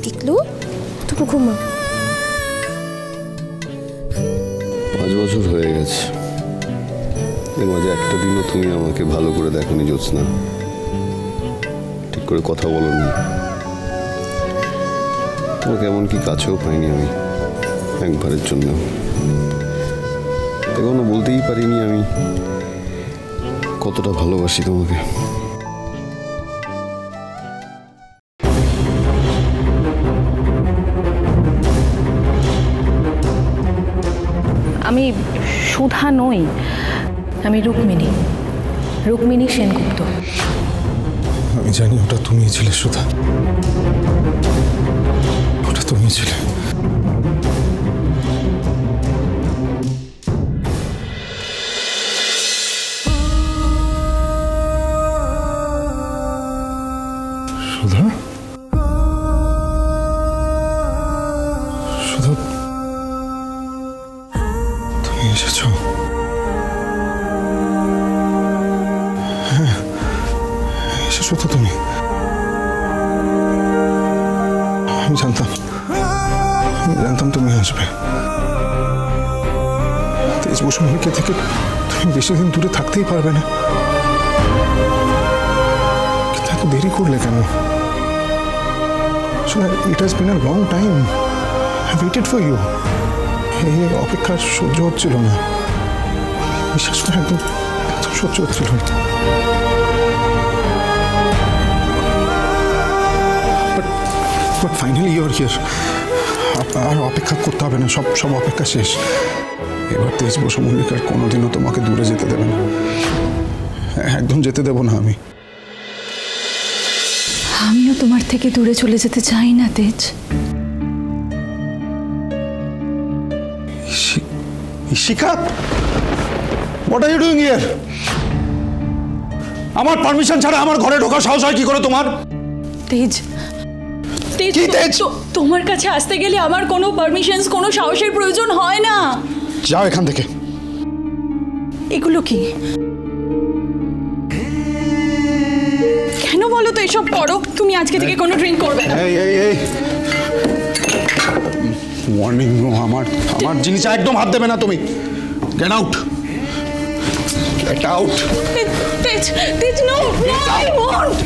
টিকলু তুমি ঘুমা। 5 বছর হয়ে গেছে, এর মাঝে একটা দিনও তুমি আমাকে ভালো করে দেখোনি জ্যোৎস্না, ঠিক করে কথা বলোনি, তোমাকে এমনকি কাছেও পাইনি আমি একবারের জন্য। এখনো বলতেই পারিনি আমি কতটা ভালোবাসি তোমাকে। আমি সুধা নই, আমি রুক্মিণী সেনগুপ্ত। আমি জানি ওটা তুমিই ছিলে সুধা, ওটা তুমিই ছিলে। সুধা, সুধা তুমি এসেছো? হ্যাঁ এসেছো তো তুমি। আমি জানতাম তুমি আসবে। তেজ বসু মল্লিকের থেকে তুমি বেশি দিন দূরে থাকতেই পারবে না, কিন্তু এত দেরি করলে কেন? It has been a long time. I waited for you. এই অপেক্ষা সহ্য হচ্ছিল না, বিশ্বাস করে একদম সহ্য হচ্ছিল না। But finally you are here. আর অপেক্ষা করতে হবে না, সব অপেক্ষা শেষ। এবার তেজ বসু মল্লিক আর কোনোদিনও তোমাকে দূরে যেতে দেবে না, একদম যেতে দেব না আমি। আমিও তোমার থেকে দূরে চলে যেতে চাই না তেজ। Ishika, what are you doing here? আমার পারমিশন ছাড়া আমার ঘরে ঢোকার সাহস হয় কি করে তোমার? তেজ, তোমার কাছে আসতে গেলে আমার কোনো পারমিশন, কোনো সাহসের প্রয়োজন হয় না। যাও এখান থেকে। এগুলো কি? কেন বলো তো এসব করো? তুমি আজকে থেকে কোনো ড্রিঙ্ক করবে না। এই ওয়ার্নিং, আমার জিনিসে একদম হাত দেবে না তুমি। Get out, get out. তেজ নো, আই ওয়ান্ট।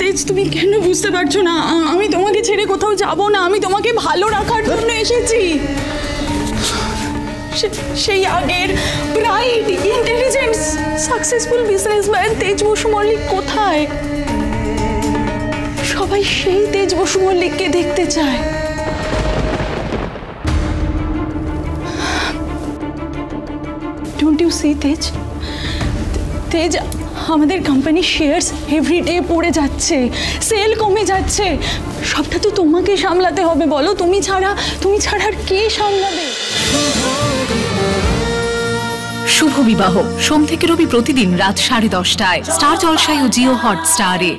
তেজ তুমি কেন বুঝতে পারছো না? আমি তোমাকে ছেড়ে কোথাও যাব না, আমি তোমাকে ভালো রাখার জন্য এসেছি। সেই আগের ব্রাইট, ইন্টেলিজেন্ট, সাকসেসফুল বিজনেসম্যান তেজ বসু মল্লিক কোথায়? সবাই সেই তেজ বসু মল্লিককে দেখতে চায়। ডোন্ট ইউ সি তেজ? আমাদের কোম্পানি শেয়ারস এভরিডে পড়ে যাচ্ছে, সেল কমে যাচ্ছে। সবটা তো তোমাকে সামলাতে হবে, বলো। তুমি ছাড়া আর কে সামলাবে? শুভ বিবাহ সোম থেকে রবি প্রতিদিন রাত 10:30টায় স্টার জলসায় ও জিও হটস্টারে।